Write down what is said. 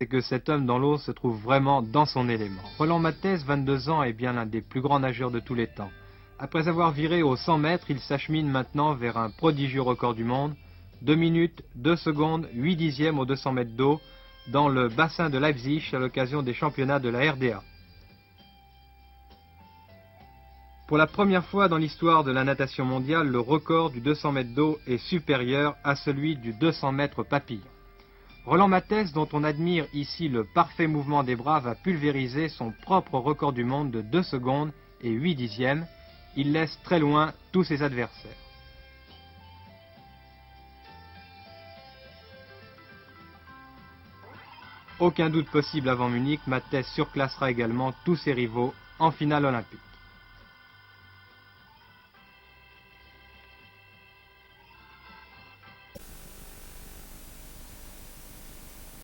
c'est que cet homme dans l'eau se trouve vraiment dans son élément. Roland Matthez, 22 ans, est bien l'un des plus grands nageurs de tous les temps. Après avoir viré aux 100 mètres, il s'achemine maintenant vers un prodigieux record du monde, 2 minutes, 2 secondes, 8 dixièmes aux 200 mètres d'eau, dans le bassin de Leipzig à l'occasion des championnats de la RDA. Pour la première fois dans l'histoire de la natation mondiale, le record du 200 mètres d'eau est supérieur à celui du 200 mètres papillon. Roland Matthez, dont on admire ici le parfait mouvement des bras, va pulvériser son propre record du monde de 2 secondes et 8 dixièmes. Il laisse très loin tous ses adversaires. Aucun doute possible avant Munich, Matthez surclassera également tous ses rivaux en finale olympique.